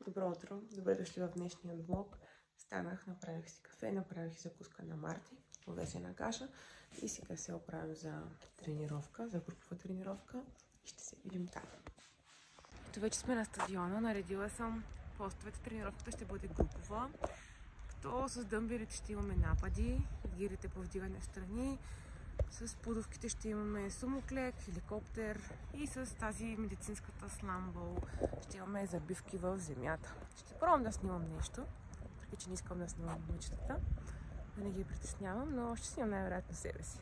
Добро утро! Добре дошли в днешния влог. Станах, направих си кафе, направих закуска на Марти, овесена каша и сега се оправям за тренировка, за групова тренировка и ще се видим там. Ето вече сме на стадиона, наредила съм постовете, тренировката ще бъде групова, като с дъмбелите ще имаме напади, гирите повдигане в страни, с подовките ще имаме сумоклек, хеликоптер и с тази медицинската сламбъл ще имаме забивки в земята. Ще пробвам да снимам нещо, въпреки че не искам да снимам момичетата, да не ги притеснявам, но ще снимам най-вероятно себе си.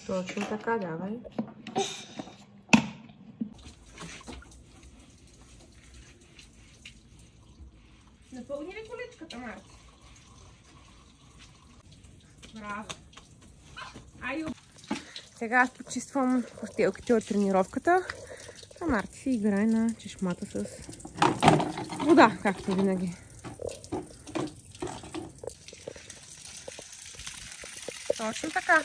Точно така, давай. Напълни ли количката, Марти? Браво! Сега аз почиствам постелките от тренировката, а Марти си играе на чешмата с вода, както винаги. Точно така.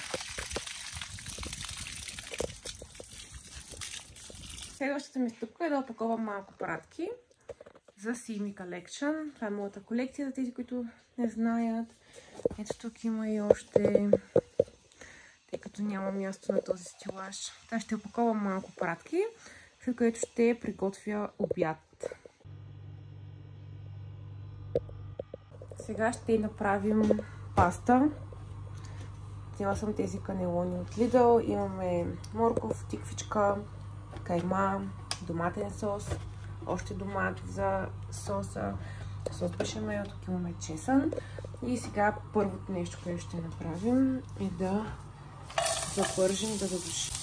Следващата ми стъпка е да опаковам малко пратки за Simi Collection. Това е моята колекция за тези, които не знаят. Ето тук има и още, тъй като няма място на този стилаж. Та ще опаковам малко пратки, след което ще приготвя обяд. Сега ще направим паста. Взела съм тези канелони от Lidl. Имаме морков, тиквичка, кайма, доматен сос, още домат за соса, сос бешамел, тук имаме чесън. И сега първото нещо, което ще направим е да запържим, да задушим.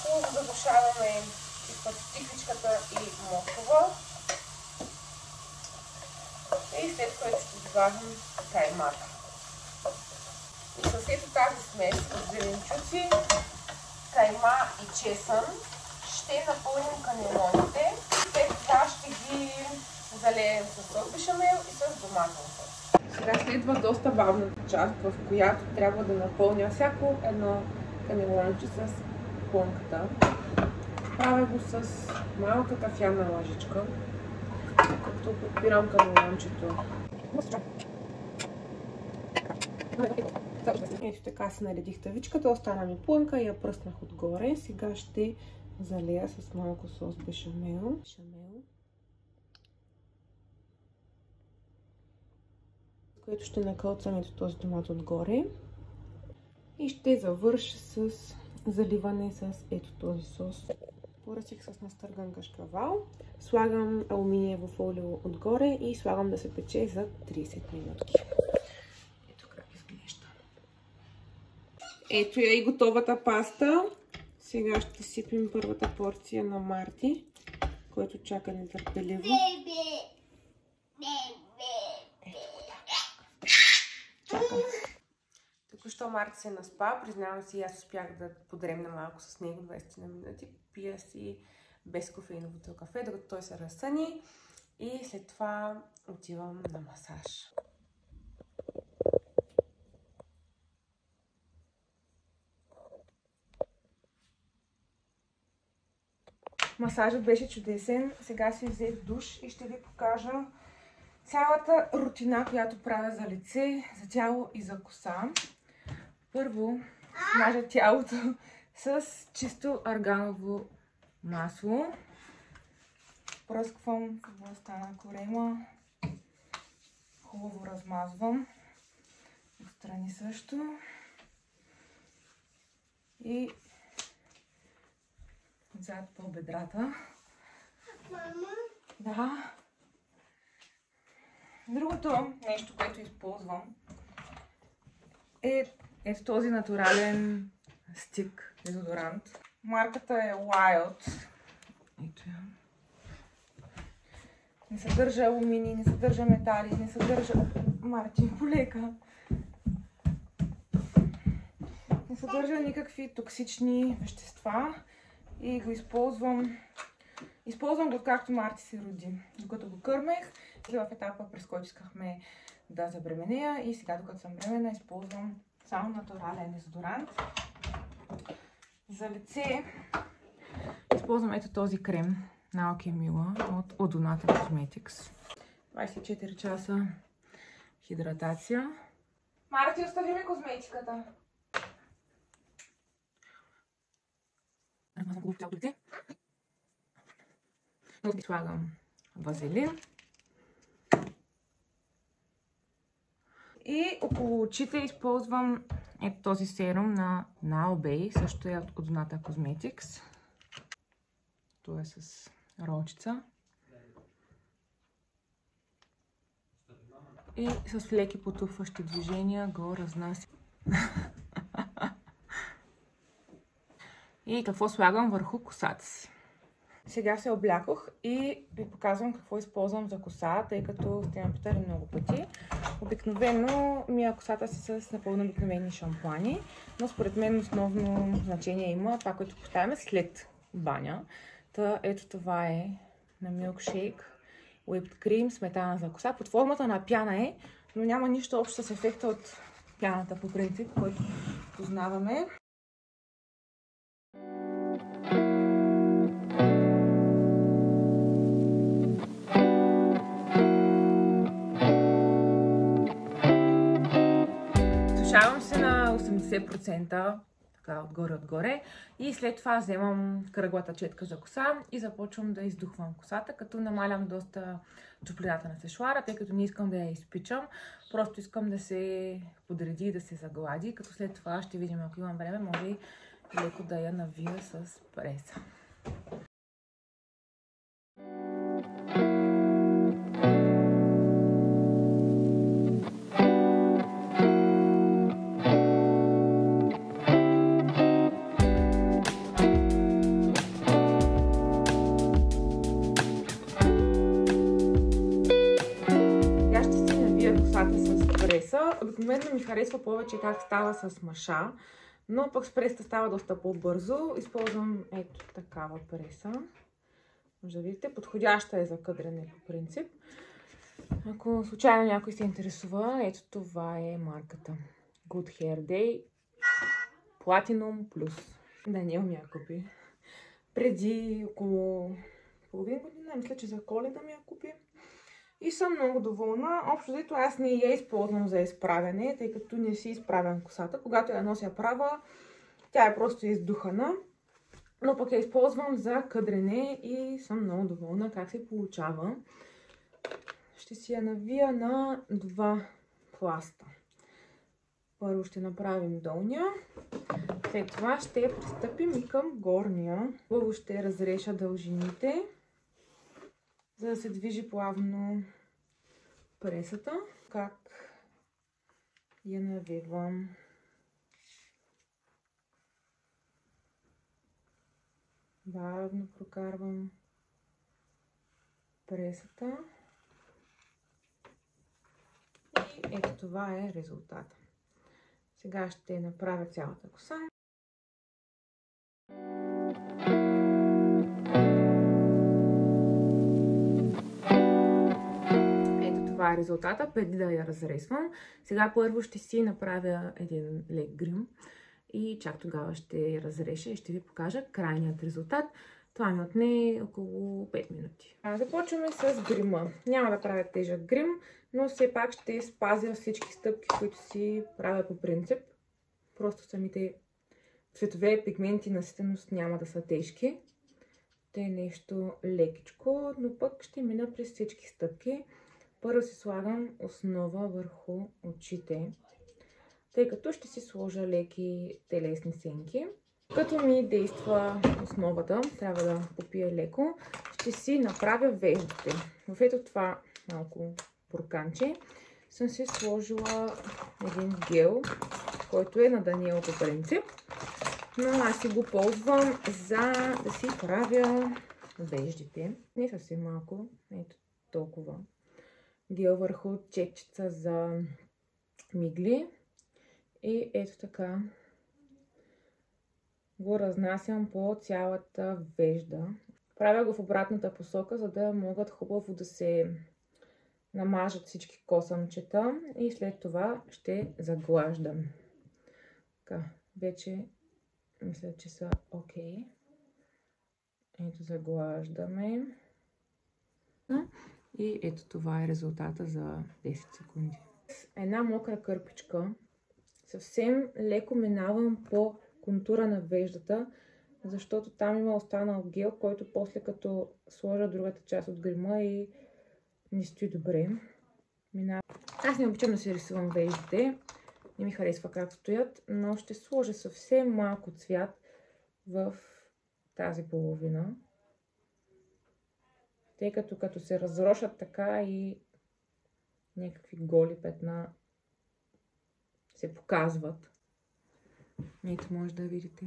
Хубаво задушаваме тиквичката и моркова. И след което ще добавим каймата. И с ето тази смес от зеленчуци, кайма и чесън ще напълним канелоните. След това ще ги залеем с сос бешамел и с доматен сос. Сега следва доста бавната част, в която трябва да напълня всяко едно канелонче с плънката. Правя го с малка кафяна лъжичка, като подпирам канелончето. Ето така си наредих тавичката, остана ми плънка и я пръснах отгоре. Сега ще залея с малко сос бешамел. Което ще накълцам ето този томат отгоре. И ще завърша с заливане с ето този сос. Поръсих с настърган кашкавал. Слагам алуминиево фолио отгоре и слагам да се пече за 30 минутки. Ето я и готовата паста. Сега ще сипим първата порция на Марти, който чака нетърпеливо. Чакам. Току-що Марти се наспа. Признавам си, аз успях да подремна малко с него 20 на минути. Пия си без кофеиновото кафе, докато той се разсъни. И след това отивам на масаж. Масажът беше чудесен. Сега си взех душ и ще ви покажа цялата рутина, която правя за лице, за тяло и за коса. Първо смажа тялото с чисто арганово масло. Пръсквам в областта на корема. Хубаво размазвам. Отстрани също. И отзад по бедрата. Мама? Да. Другото нещо, което използвам, е ето този натурален стик дезодорант. Марката е Wild. Ето я. Не съдържа алумини, не съдържа метали, не съдържа... Марти, полека. Не съдържа никакви токсични вещества и го използвам. Използвам го както Марти се роди. Докато го кърмех и в етапа, през който искахме да забременея, и сега, докато съм бременна, използвам само натурален дезодорант. За лице използвам ето този крем на Alchemilla от Odonata Cosmetics. 24 часа хидратация. Марти, остави ми козметиката. Размазвам го в цялото лице. Слагам вазелин. И около очите използвам ето този серум на Now Bay, също е от Odonata Cosmetics. Това е с ролчица. И с леки потупващи движения го разнасям. И какво слагам върху косата си. Сега се облякох и ви показвам какво използвам за коса, тъй като сте ме питали много пъти. Обикновено мия косата си с напълно обикновени шампуани, но според мен основно значение има това, което поставяме след баня. Та ето това е на Milkshake Whipped Cream, сметана за коса. Под формата на пяна е, но няма нищо общо с ефекта от пяната по принцип, който познаваме. Сушавам се на 80%, така отгоре-отгоре, и след това вземам кръглата четка за коса и започвам да издухвам косата, като намалям доста топлината на сешуара, тъй като не искам да я изпичам, просто искам да се подреди и да се заглади, като след това ще видим, ако имам време, може и леко да я навия с преса. Обикновено ми харесва повече как става с маша, но пък с преста става доста по-бързо. Използвам ето такава преса. Може да видите, подходяща е за къдрене по принцип. Ако случайно някой се интересува, ето това е марката Good Hair Day Platinum Plus. Даниел ми я купи преди около половин година, мисля, че за Коледа ми я купи. И съм много доволна. Общо взето аз не я използвам за изправяне, тъй като не си изправям косата. Когато я нося права, тя е просто издухана. Но пък я използвам за къдрене и съм много доволна как се получава. Ще си я навия на 2 пласта. Първо ще направим долния. След това ще пристъпим и към горния. Първо ще разреша дължините, за да се движи плавно пресата. Как я навивам. Бавно прокарвам пресата. И ето това е резултата. Сега ще направя цялата коса. Това е резултата, преди да я разресвам. Сега първо ще си направя един лек грим и чак тогава ще я разреша и ще ви покажа крайният резултат. Това ми отне около 5 минути. Започваме с грима. Няма да правя тежък грим, но все пак ще спазя всички стъпки, които си правя по принцип. Просто самите цветове, пигменти, наситеност няма да са тежки. Те е нещо лекичко, но пък ще мина през всички стъпки. Първо си слагам основа върху очите, тъй като ще си сложа леки телесни сенки. Като ми действа основата, трябва да попия леко, ще си направя веждите. В ето това малко бурканче съм си сложила един гел, който е на Даниел по принцип, но аз си го ползвам за да си правя веждите. Не съвсем малко, ето толкова. Гел върху четчица за мигли и ето така го разнасям по цялата вежда. Правя го в обратната посока, за да могат хубаво да се намажат всички косъмчета и след това ще заглаждам. Така, вече мисля, че са окей. Ето заглаждаме. И ето това е резултата за 10 секунди. Една мокра кърпичка. Съвсем леко минавам по контура на веждата, защото там има останал гел, който после като сложа другата част от грима и не стои добре. Аз не обичам да си рисувам веждите. Не ми харесва как стоят, но ще сложа съвсем малко цвят в тази половина. Тъй като се разрошат така и някакви голи петна се показват. Ето може да видите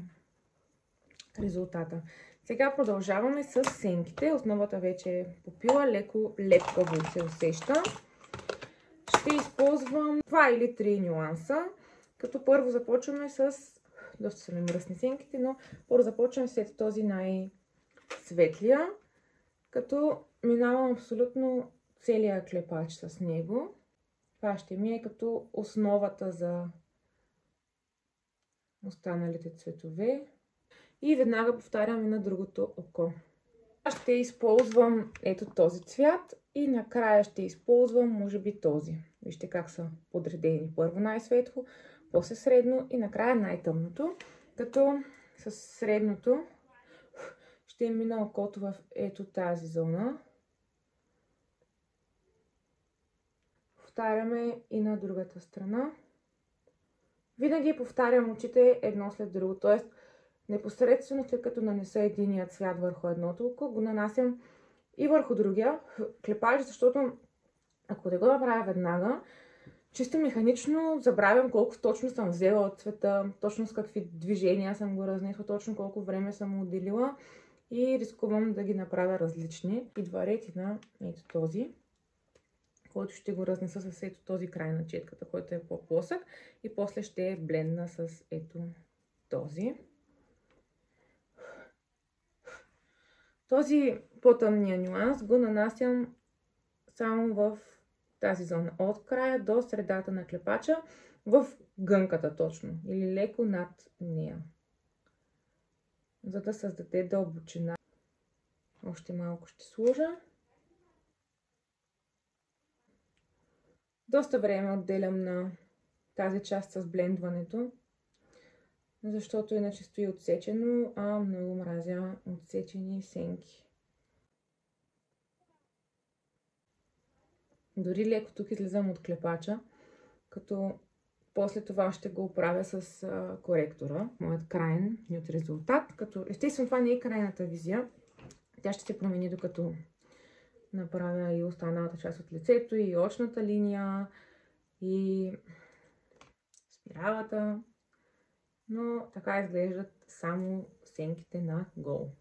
резултата. Сега продължаваме с сенките. Основата вече е попила, леко лепкаво се усеща. Ще използвам 2 или 3 нюанса, като първо започваме с, доста са ми мръсни сенките, но първо започваме след този най-светлия, като минавам абсолютно целия клепач с него. Това ще ми е като основата за останалите цветове. И веднага повтарям и на другото око. Ще използвам ето този цвят и накрая ще използвам може би този. Вижте как са подредени. Първо най-светло, после средно и накрая най-тъмното. Като с средното ще мина окото в ето тази зона. Повтаряме и на другата страна. Винаги повтарям очите едно след друго, т.е. непосредствено след като нанеса единия цвят върху едното око, го нанасям и върху другия клепач, защото ако не го направя веднага, чисто механично забравям колко точно съм взела от цвета, точно с какви движения съм го разнесла, точно колко време съм отделила и рискувам да ги направя различни. Идва ред и на ето този, който ще го разнеса с ето този край на четката, който е по-плосък и после ще блендна с ето този. Този по-тъмния нюанс го нанасям само в тази зона, от края до средата на клепача, в гънката точно, или леко над нея, за да създаде дълбочина. Още малко ще сложа. Доста време отделям на тази част с блендването, защото иначе стои отсечено, а много мразя отсечени сенки. Дори леко тук излизам от клепача, като после това ще го оправя с коректора. Моят крайен нюд резултат. Като естествено това не е крайната визия. Тя ще се промени докато направя и останалата част от лицето, и очната линия, и спиралата. Но така изглеждат само сенките на гол.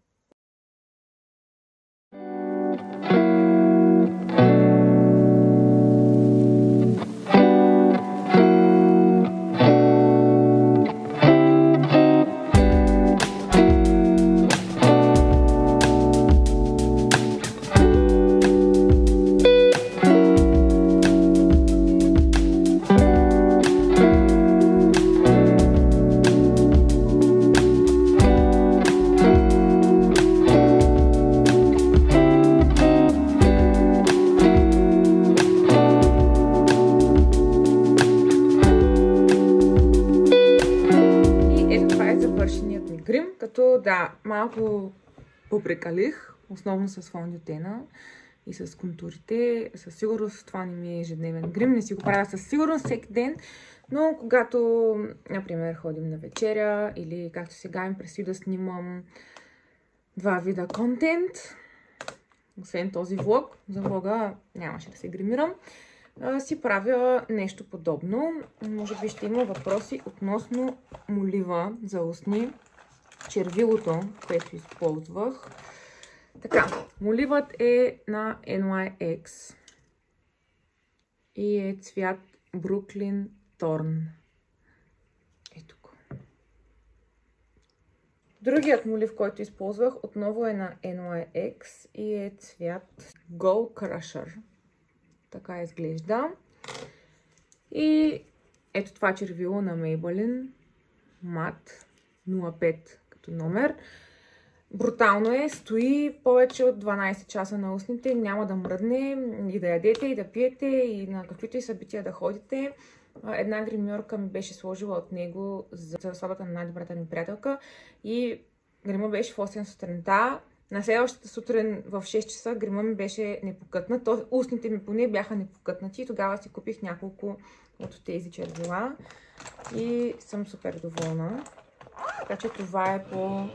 да, малко попрекалих, основно с фондютена и с контурите. Със сигурност това не ми е ежедневен грим, не си го правя със сигурност всеки ден, но когато, например, ходим на вечеря или както сега им предстои да снимам 2 вида контент, освен този влог, за влога нямаше да се гримирам, си правя нещо подобно. Може би ще има въпроси относно молива за устни, червилото, което използвах. Така, моливът е на NYX и е цвят Brooklyn Thorn. Ето го. Другият молив, който използвах, отново е на NYX и е цвят Gold Crusher. Така изглежда. И ето това червило на Maybelline Matte 05 като номер. Брутално е, стои повече от 12 часа на устните, няма да мръдне и да ядете, и да пиете, и на каквито и събития да ходите. Една гримьорка ми беше сложила от него за сватбата на най-добрата ми приятелка и грима беше в 8 сутринта. На следващата сутрин в 6 часа грима ми беше непокътнат, устните ми поне бяха непокътнати и тогава си купих няколко от тези червила и съм супер доволна. Така че това е по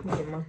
грима.